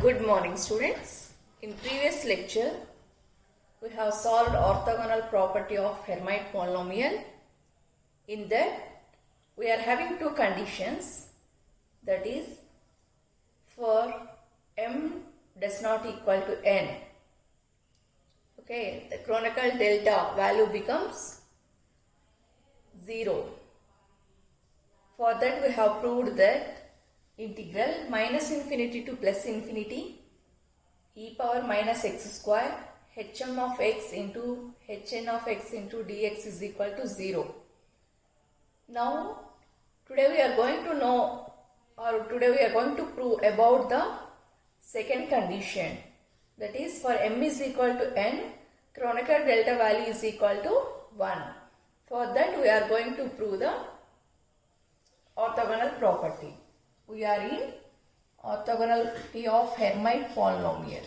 Good morning, students. In previous lecture, we have solved orthogonal property of Hermite polynomial. In that, we are having two conditions. That is, for m does not equal to n. Okay, the Kronecker delta value becomes 0. For that, we have proved that integral minus infinity to plus infinity e power minus x square hm of x into hn of x into dx is equal to 0. Now, today we are going to know, or today we are going to prove about the second condition. That is, for m is equal to n, Kronecker delta value is equal to 1. For that, we are going to prove the orthogonal property. We are in orthogonality of Hermite polynomial.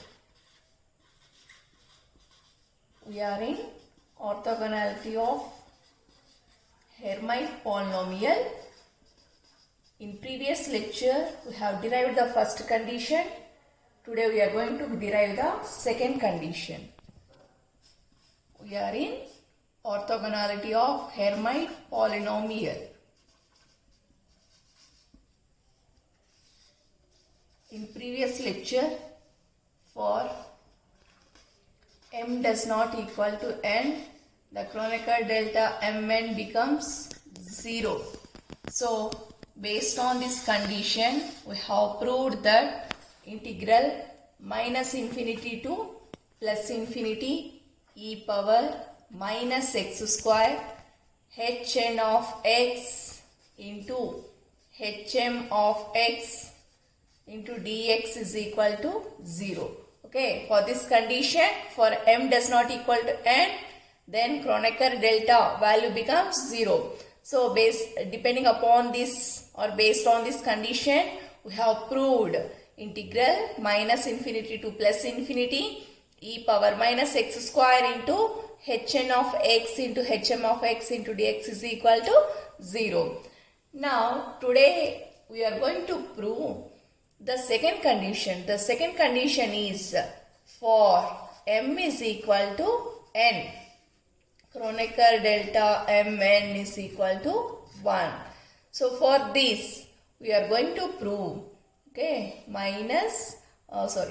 We are in orthogonality of Hermite polynomial. In previous lecture, we have derived the first condition. Today we are going to derive the second condition. We are in orthogonality of Hermite polynomial. In previous lecture, for m does not equal to n, the Kronecker delta mn becomes 0. So, based on this condition, we have proved that integral minus infinity to plus infinity e power minus x square hn of x into hm of x into dx is equal to 0. Okay, for this condition, for m does not equal to n, then Kronecker delta value becomes 0. So, depending upon this or based on this condition, we have proved integral minus infinity to plus infinity e power minus x square into hn of x into hm of x into dx is equal to 0. Now, today we are going to prove the second condition. The second condition is for m is equal to n, Kronecker delta mn is equal to 1. So, for this we are going to prove, okay,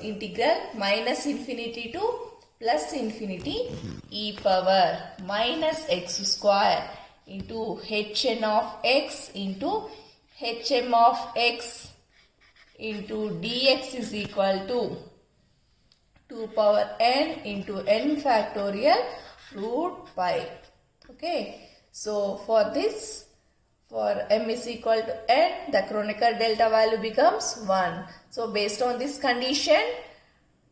integral minus infinity to plus infinity e power minus x square into hn of x into hm of x into dx is equal to 2 power n into n factorial root pi. Okay. So, for this, for m is equal to n, the Kronecker delta value becomes 1. So, based on this condition,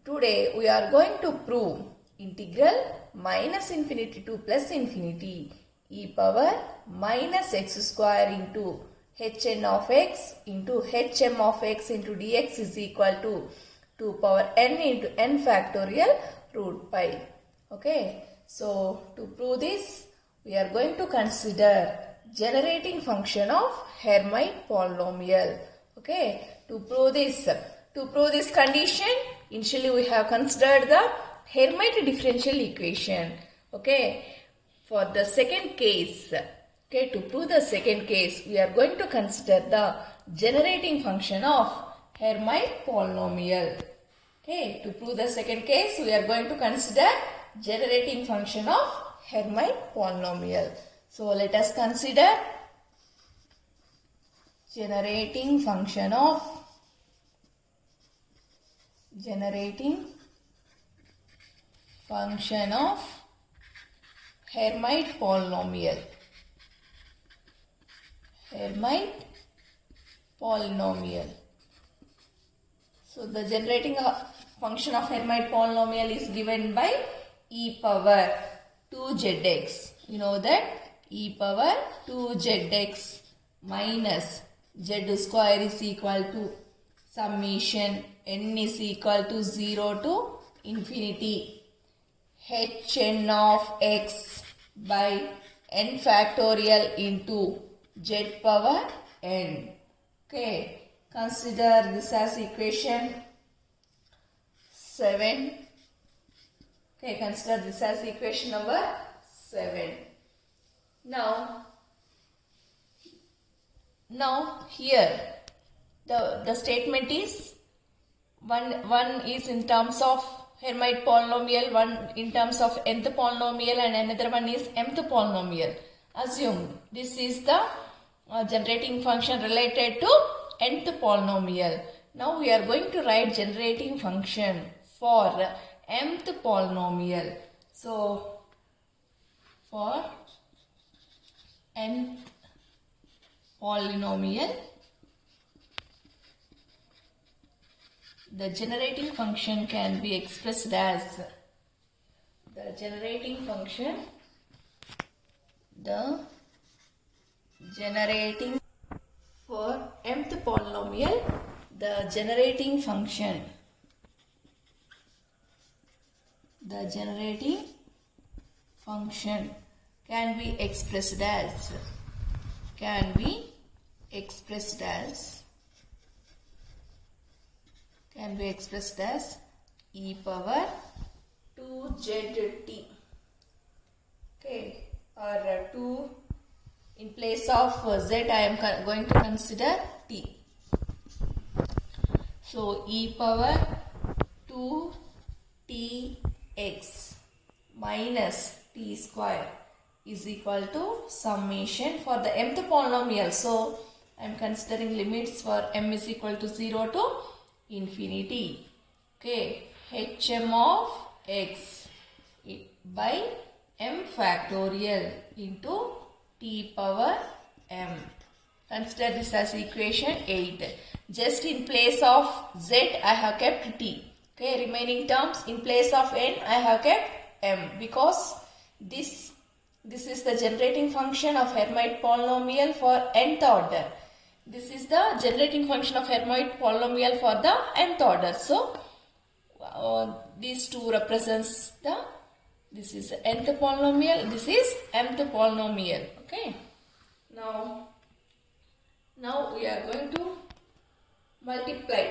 today we are going to prove integral minus infinity to plus infinity e power minus x square into hn of x into hm of x into dx is equal to 2 power n into n factorial root pi. Okay. So, to prove this, we are going to consider generating function of Hermite polynomial. Okay. To prove this condition, initially we have considered the Hermite differential equation. Okay. For the second case, okay, to prove the second case, we are going to consider the generating function of Hermite polynomial. Okay, to prove the second case, we are going to consider generating function of Hermite polynomial. So, let us consider generating function of Hermite polynomial. Hermite polynomial. So, the generating function of Hermite polynomial is given by e power 2zx. You know that e power 2zx minus z square is equal to summation n is equal to 0 to infinity hn of x by n factorial into z power n. Okay. Consider this as equation 7. Okay, consider this as equation number 7. Now here the statement is one is in terms of Hermite polynomial, one in terms of nth polynomial, and another one is mth polynomial. Assume this is the generating function related to nth polynomial. Now we are going to write generating function for mth polynomial. So for nth polynomial, the generating function can be expressed as the generating function for mth polynomial, the generating function can be expressed as e power 2zt. Okay, or 2 in place of z I am going to consider t. So e power 2tx minus t square is equal to summation for the mth polynomial. So I am considering limits for m is equal to 0 to infinity. Okay, hm of x by m factorial into t power m. Consider this as equation 8. Just in place of z I have kept t. Okay, remaining terms in place of n I have kept m, because this is the generating function of Hermite polynomial for nth order. This is the generating function of Hermite polynomial for the nth order. So these two represents this is nth polynomial, this is mth polynomial. Okay. Now we are going to multiply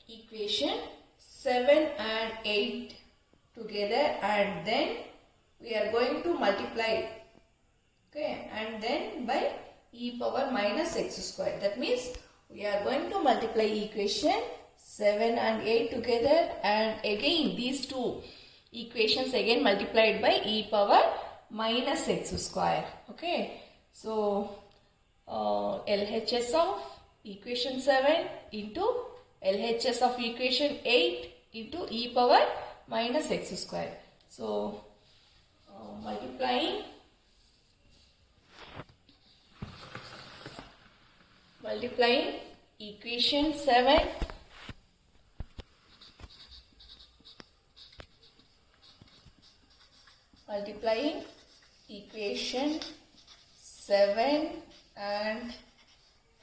equation 7 and 8 together, and then we are going to multiply, okay, and then by e power minus x square. That means we are going to multiply equation 7 and 8 together, and again these two equations again multiplied by e power minus x square. Okay, so LHS of equation 7 into LHS of equation 8 into e power minus x square. So multiplying equation 7 and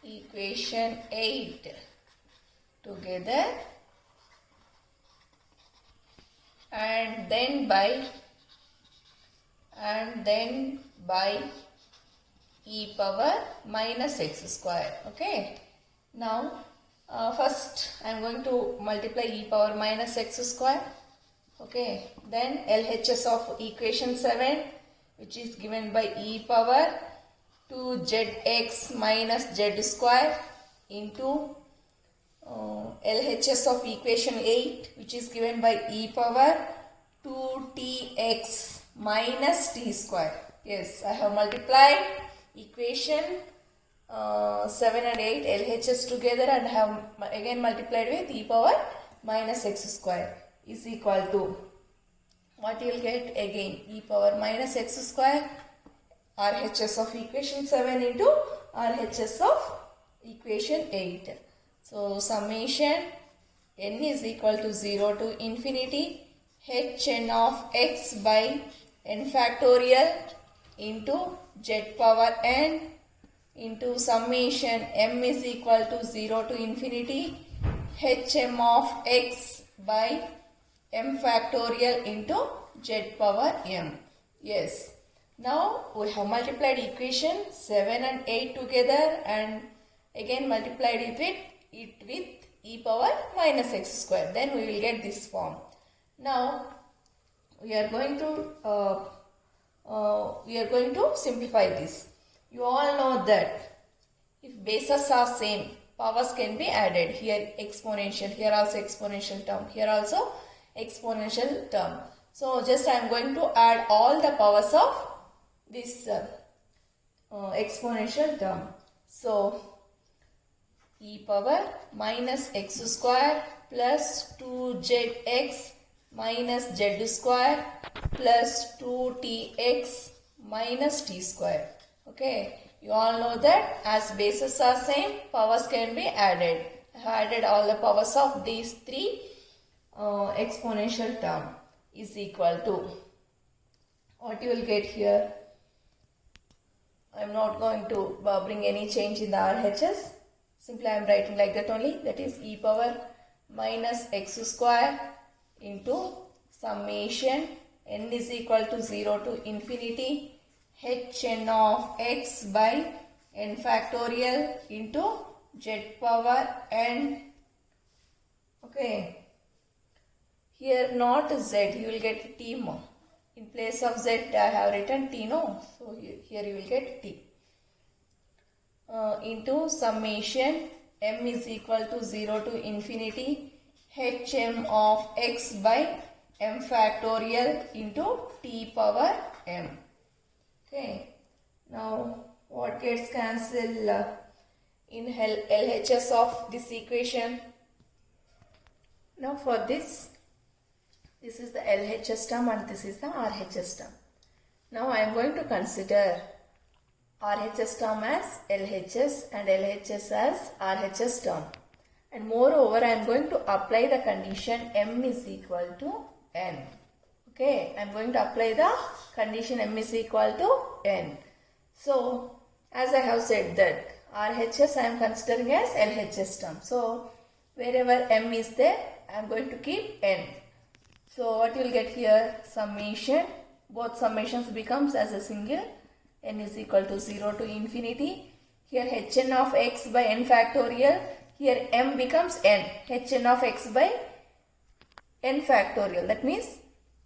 equation 8 together, and then by e power minus x square. Okay, now first I am going to multiply e power minus x square. Okay, then LHS of equation 7, which is given by e power 2zx minus z square into LHS of equation 8, which is given by e power 2tx minus t square. Yes, I have multiplied equation 7 and 8 LHS together and have again multiplied with e power minus x square is equal to, what you will get again, e power minus x square RHS of equation 7 into RHS of equation 8. So summation n is equal to 0 to infinity hn of x by n factorial into z power n into summation m is equal to 0 to infinity hm of x by m factorial into z power m. Yes. Now we have multiplied equation 7 and 8 together and again multiplied it with e power minus x square. Then we will get this form. Now we are going to simplify this. You all know that if bases are same, powers can be added. Here exponential, here also exponential term, here also exponential term. So just I am going to add all the powers of this exponential term. So e power minus x square plus 2zx minus z square plus 2tx minus t square. Okay, you all know that as bases are same, powers can be added. I have added all the powers of these three exponential term is equal to, what you will get here. I am not going to bring any change in the RHS. Simply I am writing like that only. That is e power minus x square into summation n is equal to 0 to infinity hn of x by n factorial into z power n. Okay. Here not z, you will get t more. In place of z I have written t, no. So here you will get t. Into summation m is equal to 0 to infinity hm of x by m factorial into t power m. Okay. Now what gets cancelled in LHS of this equation? Now for this is the LHS term and this is the RHS term. Now I am going to consider RHS term as LHS and LHS as RHS term. And moreover, I am going to apply the condition m is equal to n. Okay, I am going to apply the condition m is equal to n. So, as I have said that RHS I am considering as LHS term. So, wherever m is there, I am going to keep n. So, what you will get here? Summation, both summations becomes as a single, n is equal to 0 to infinity. Here hn of x by n factorial. Here m becomes n, hn of x by n factorial. That means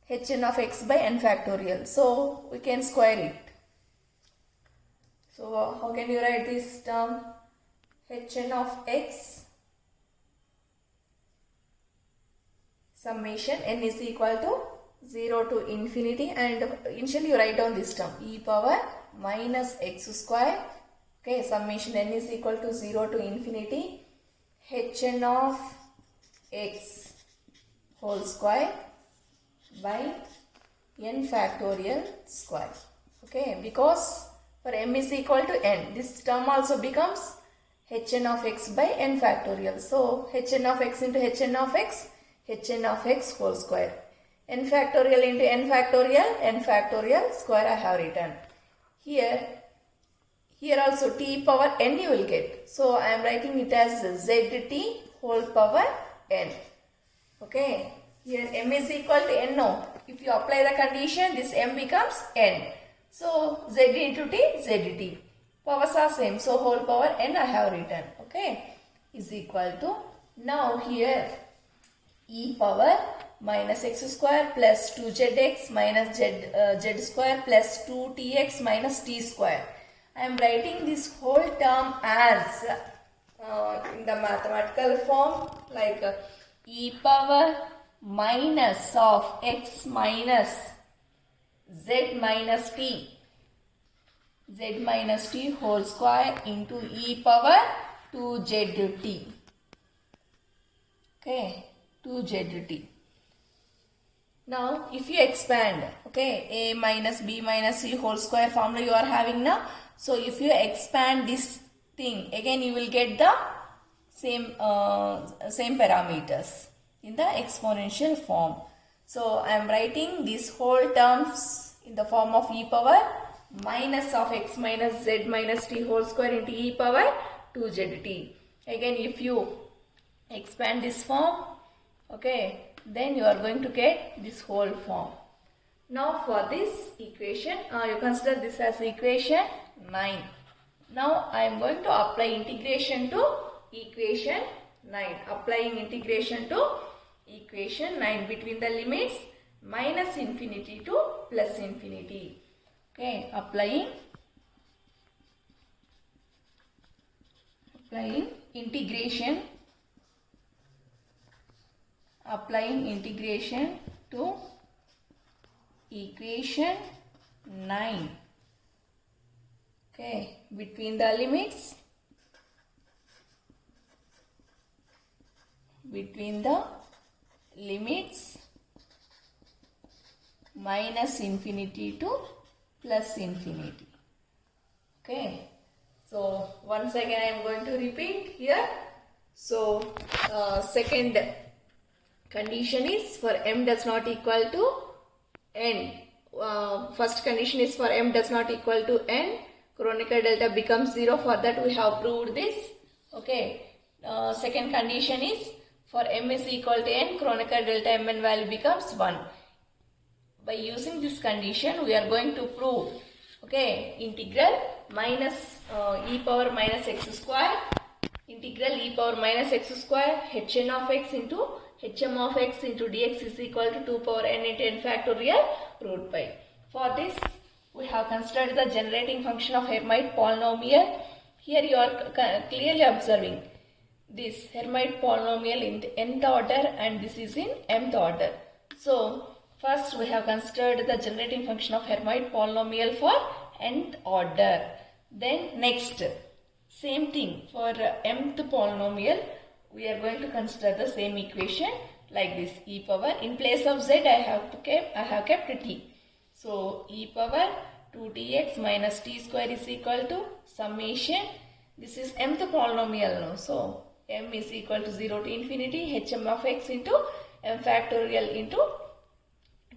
hn of x by n factorial. So, we can square it. So, how can you write this term? Hn of x summation n is equal to 0 to infinity, and initially you write down this term e power minus x square. Okay, summation n is equal to 0 to infinity hn of x whole square by n factorial square. Okay, because for m is equal to n, this term also becomes hn of x by n factorial. So, hn of x into hn of x whole square. N factorial into n factorial square I have written. Here also t power n you will get. So, I am writing it as zt whole power n. Okay. Here m is equal to n. No. If you apply the condition, this m becomes n. So, z into t, zt. Powers are same. So, whole power n I have written. Okay. Is equal to, now here e power minus x square plus 2zx minus z square plus 2tx minus t square. I am writing this whole term as in the mathematical form like e power minus of x minus z minus t whole square into e power 2zt. Okay, 2zt. Now, if you expand, okay, a minus b minus c whole square formula you are having now. So, if you expand this thing, again you will get the same parameters in the exponential form. So, I am writing these whole terms in the form of e power minus of x minus z minus t whole square into e power 2zt. Again, if you expand this form, okay, then you are going to get this whole form. Now for this equation, you consider this as equation 9. Now I am going to apply integration to equation 9. Applying integration to equation 9 between the limits minus infinity to plus infinity. Okay, applying integration to equation 9. Okay, between the limits minus infinity to plus infinity. Okay, so once again I am going to repeat here. So second condition is for m does not equal to n. First condition is for m does not equal to n, Kronecker delta becomes 0. For that we have proved this. Okay. Second condition is for m is equal to n, Kronecker delta mn value becomes 1. By using this condition we are going to prove, okay, integral minus e power minus x square, integral e power minus x square hn of x into hm of x into dx is equal to 2 power n into n factorial root pi. For this we have considered the generating function of Hermite polynomial. Here you are clearly observing this Hermite polynomial in the nth order and this is in mth order. So first we have considered the generating function of Hermite polynomial for nth order. Then next, same thing for mth polynomial, we are going to consider the same equation like this. E power, in place of z I have kept t. So e power 2tx minus t square is equal to summation. This is mth polynomial now. So m is equal to 0 to infinity hm of x into m factorial into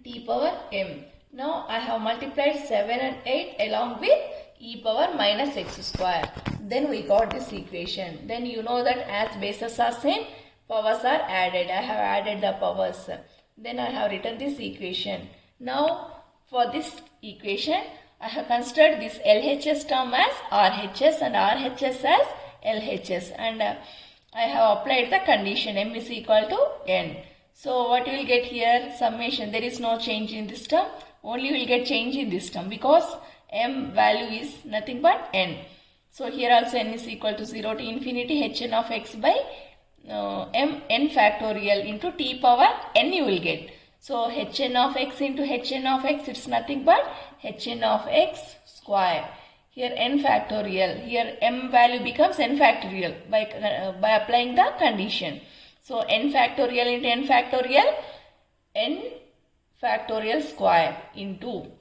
t power m. Now I have multiplied 7 and 8 along with e power minus x square. Then we got this equation. Then you know that as bases are same, powers are added. I have added the powers. Then I have written this equation. Now for this equation, I have considered this LHS term as RHS and RHS as LHS. And I have applied the condition m is equal to n. So what you will get here? Summation. There is no change in this term. Only you will get change in this term because m value is nothing but n. So here also n is equal to 0 to infinity hn of x by n factorial into t power n you will get. So hn of x into hn of x, it's nothing but hn of x square. Here n factorial, here m value becomes n factorial by applying the condition. So n factorial into n factorial square into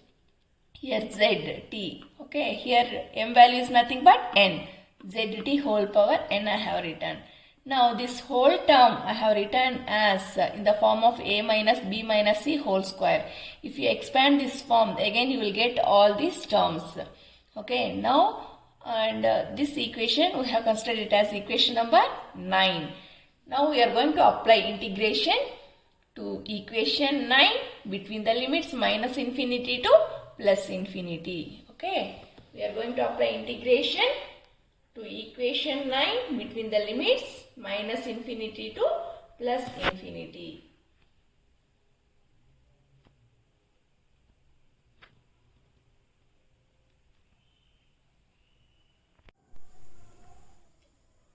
here z t. Okay, here m value is nothing but n. Z t whole power n I have written. Now this whole term I have written as in the form of a minus b minus c whole square. If you expand this form, again you will get all these terms. Okay, now and this equation we have considered it as equation number 9. Now we are going to apply integration to equation 9 between the limits minus infinity to plus infinity. Okay, we are going to apply integration to equation 9 between the limits minus infinity to plus infinity.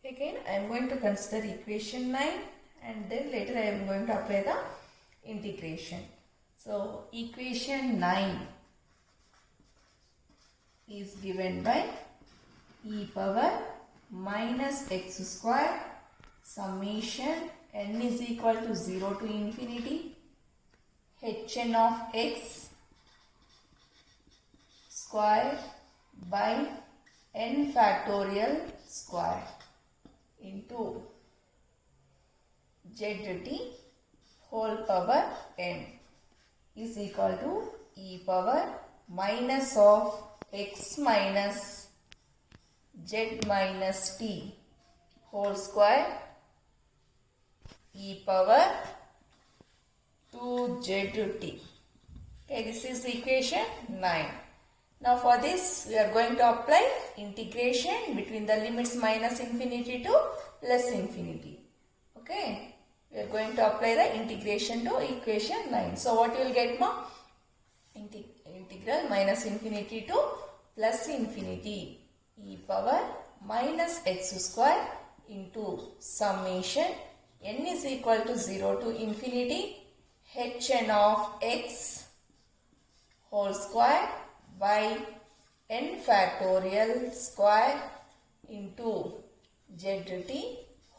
Again I am going to consider equation 9 and then later I am going to apply the integration. So equation 9 is given by e power minus x square summation n is equal to 0 to infinity hn of x square by n factorial square into zt whole power n is equal to e power minus of x minus z minus t whole square e power 2zt. Okay, this is equation 9. Now for this we are going to apply integration between the limits minus infinity to plus infinity. Okay, We are going to apply the integration to equation 9. So what you will get now? Integral minus infinity to plus infinity e power minus x square into summation n is equal to 0 to infinity hn of x whole square by n factorial square into zt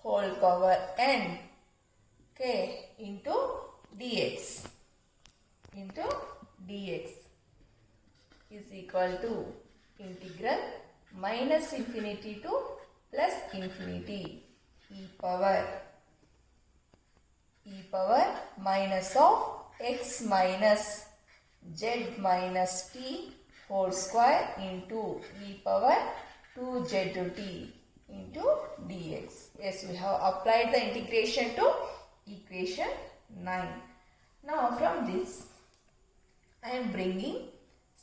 whole power n, okay, into dx is equal to integral minus infinity to plus infinity e power minus of x minus z minus t whole square into e power 2zt into dx. Yes, we have applied the integration to equation 9. Now from this I am bringing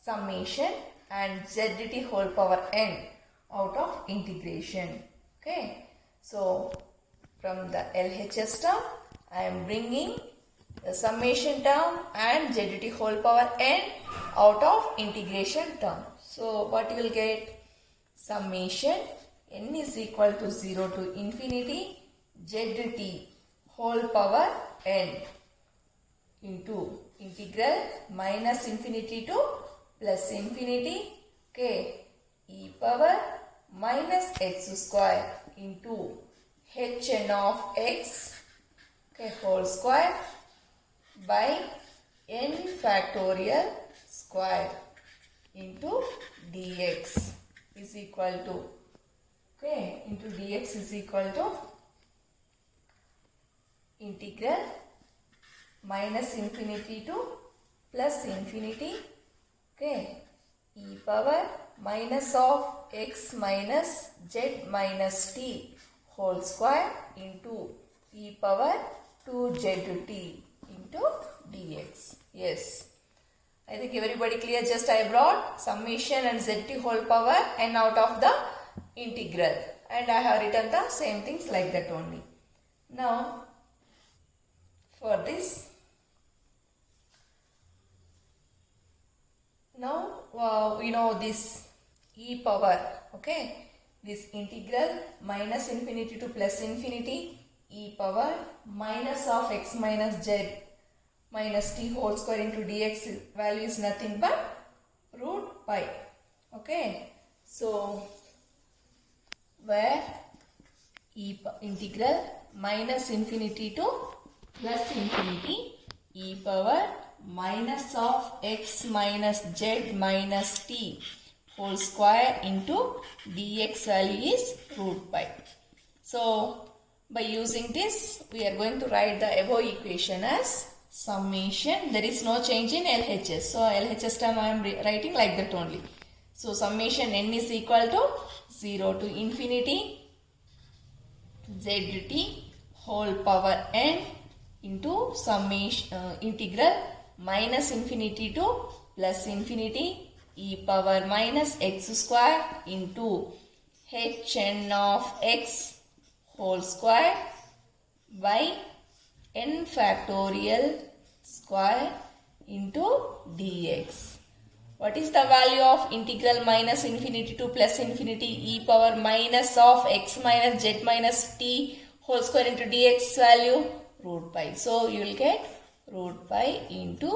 summation and zt whole power n out of integration. Okay, so from the LHS term I am bringing the summation term and zt whole power n out of integration term. So what you will get? Summation n is equal to 0 to infinity zt whole power n into integral minus infinity to plus infinity, okay, e power minus x square into hn of x, okay, whole square by n factorial square into dx is equal to, okay, into dx is equal to integral minus infinity to plus infinity, okay, e power minus of x minus z minus t whole square into e power 2zt into dx. Yes, I think everybody clear. Just I brought summation and zt whole power n out of the integral and I have written the same things like that only. Now for this, now we know this e power, okay, this integral minus infinity to plus infinity e power minus of x minus z minus t whole square into dx value is nothing but root pi, okay. So where integral minus infinity to plus infinity e power minus of x minus z minus t whole square into dx value is root pi. So by using this we are going to write the above equation as summation. There is no change in LHS. So LHS term I am writing like that only. So summation n is equal to 0 to infinity zt whole power n into summation integral minus infinity to plus infinity e power minus x square into hn of x whole square by n factorial square into dx. What is the value of integral minus infinity to plus infinity e power minus of x minus z minus t whole square into dx value? Root pi. So you will get root pi into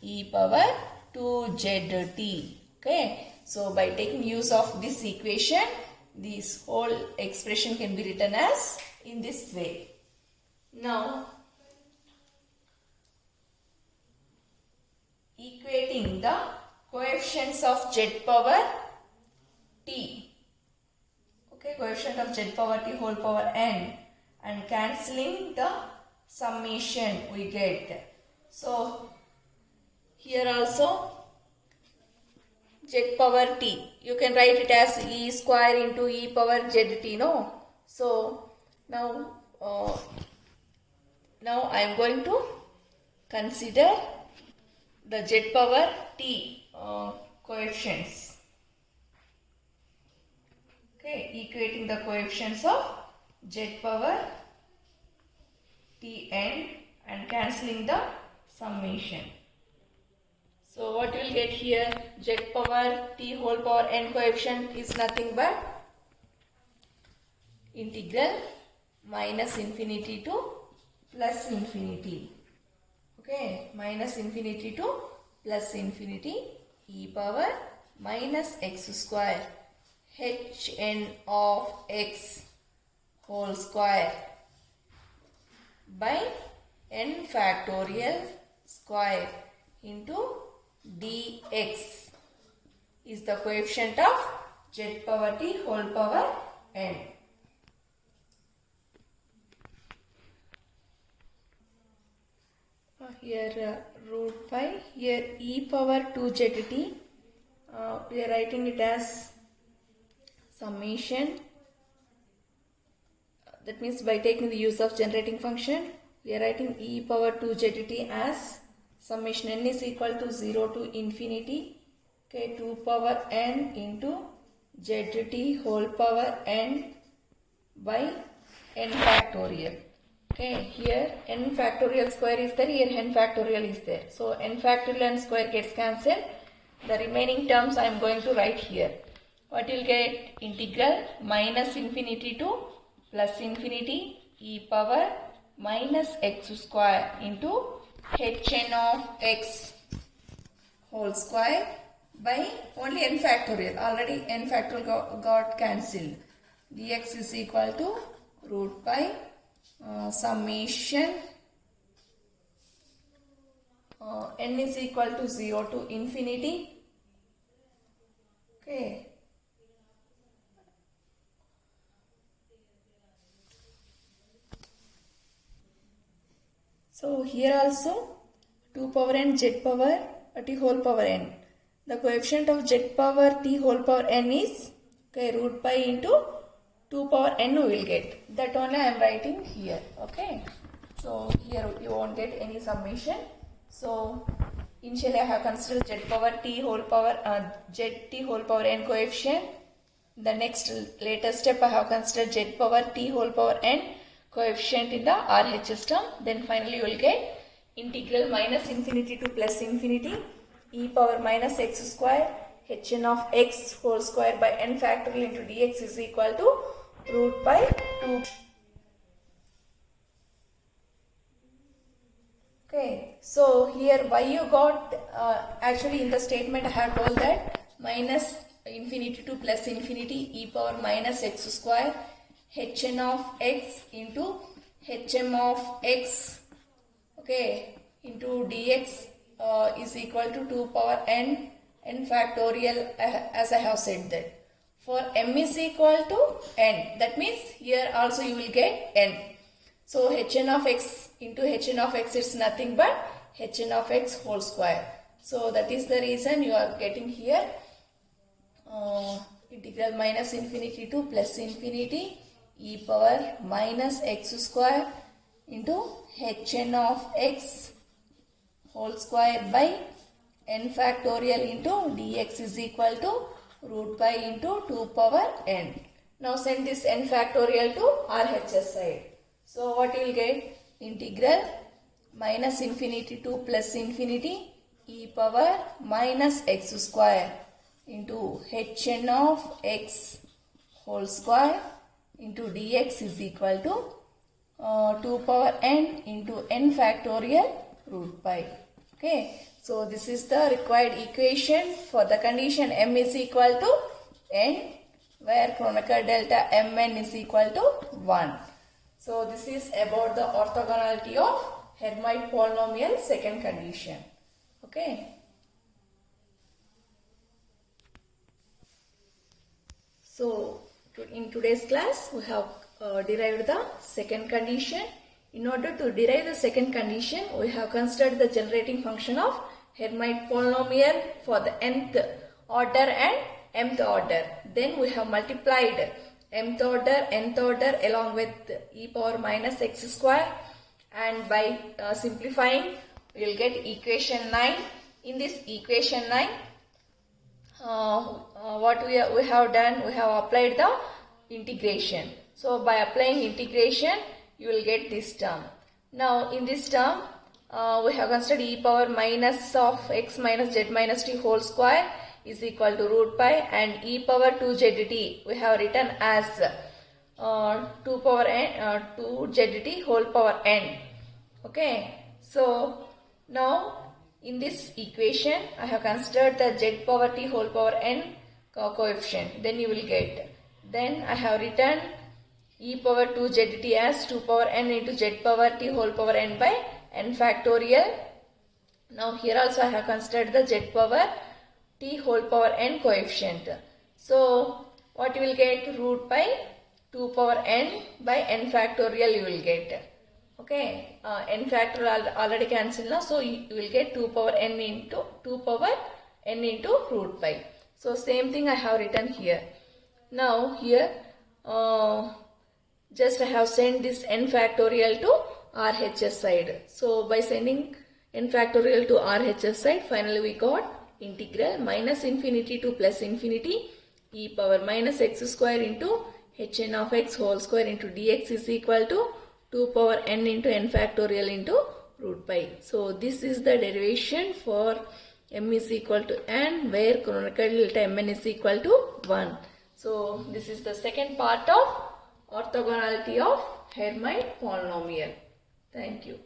e power 2zt. Okay. So by taking use of this equation, this whole expression can be written as in this way. Now equating the coefficients of z power t, okay, coefficient of z power t whole power n, and cancelling the summation we get. So here also z power t, you can write it as e square into e power zt, no? So now I am going to consider the z power t coefficients. Okay, equating the coefficients of z power t n and cancelling the summation. So what you will get here, z power t whole power n coefficient is nothing but integral minus infinity to plus infinity. Okay, minus infinity to plus infinity e power minus x square h n of x whole square by n factorial square into dx is the coefficient of z power t whole power n. Here root pi, here e power 2zt, we are writing it as summation. That means by taking the use of generating function, we are writing e power 2zt as summation n is equal to 0 to infinity, okay, 2 power n into zt whole power n by n factorial. Okay, here n factorial square is there, here n factorial is there. So n factorial and square gets cancelled. The remaining terms I am going to write here. What you will get? Integral minus infinity to plus infinity e power minus x square into hn of x whole square by only n factorial. Already n factorial got cancelled. Dx is equal to root pi summation n is equal to 0 to infinity. Okay. So here also 2 power n z power t whole power n. The coefficient of z power t whole power n is, okay, root pi into 2 power n we will get. That only I am writing here. Okay. So here you won't get any summation. So initially I have considered z power t whole power zt whole power n coefficient. The next later step I have considered z power t whole power n coefficient in the RHS term. Then finally you will get integral minus infinity to plus infinity e power minus x square hn of x whole square by n factorial into dx is equal to root pi 2. Okay, so here why you got, actually in the statement I have told that minus infinity to plus infinity e power minus x square hn of x into hm of x, okay, into dx is equal to 2 power n factorial, as I have said that. For m is equal to n, that means here also you will get n. So hn of x into hn of x is nothing but hn of x whole square. So that is the reason you are getting here integral minus infinity to plus infinity e power minus x square into hn of x whole square by n factorial into dx is equal to root pi into 2 power n. Now send this n factorial to RHS side. So what you will get? Integral minus infinity to plus infinity e power minus x square into hn of x whole square into dx is equal to 2 power n into n factorial root pi. Okay, so this is the required equation for the condition m is equal to n, where Kronecker delta mn is equal to 1. So this is about the orthogonality of Hermite polynomial second condition. Okay. So in today's class we have derived the second condition. In order to derive the second condition, we have considered the generating function of Hermite polynomial for the nth order and mth order. Then we have multiplied mth order, nth order along with e power minus x square, and by simplifying we will get equation 9. In this equation 9, what we have done, we have applied the integration. So by applying integration, you will get this term Now in this term, we have considered e power minus of x minus z minus t whole square is equal to root pi, and e power 2zt we have written as 2 power n 2zt whole power n. Okay, so now in this equation I have considered the z power t whole power n coefficient. Then you will get, then I have written e power 2zt as 2 power n into z power t whole power n by n factorial. Now here also I have considered the z power t whole power n coefficient. So what you will get, root by 2 power n by n factorial you will get. Okay, n factorial already cancelled now, so you will get 2 power n into root pi. So same thing I have written here. Now here just I have sent this n factorial to RHS side. So by sending n factorial to RHS side, finally we got integral minus infinity to plus infinity e power minus x square into hn of x whole square into dx is equal to 2 power n into n factorial into root pi. So this is the derivation for m is equal to n, where canonical delta mn is equal to 1. So this is the second part of orthogonality of Hermite polynomial. Thank you.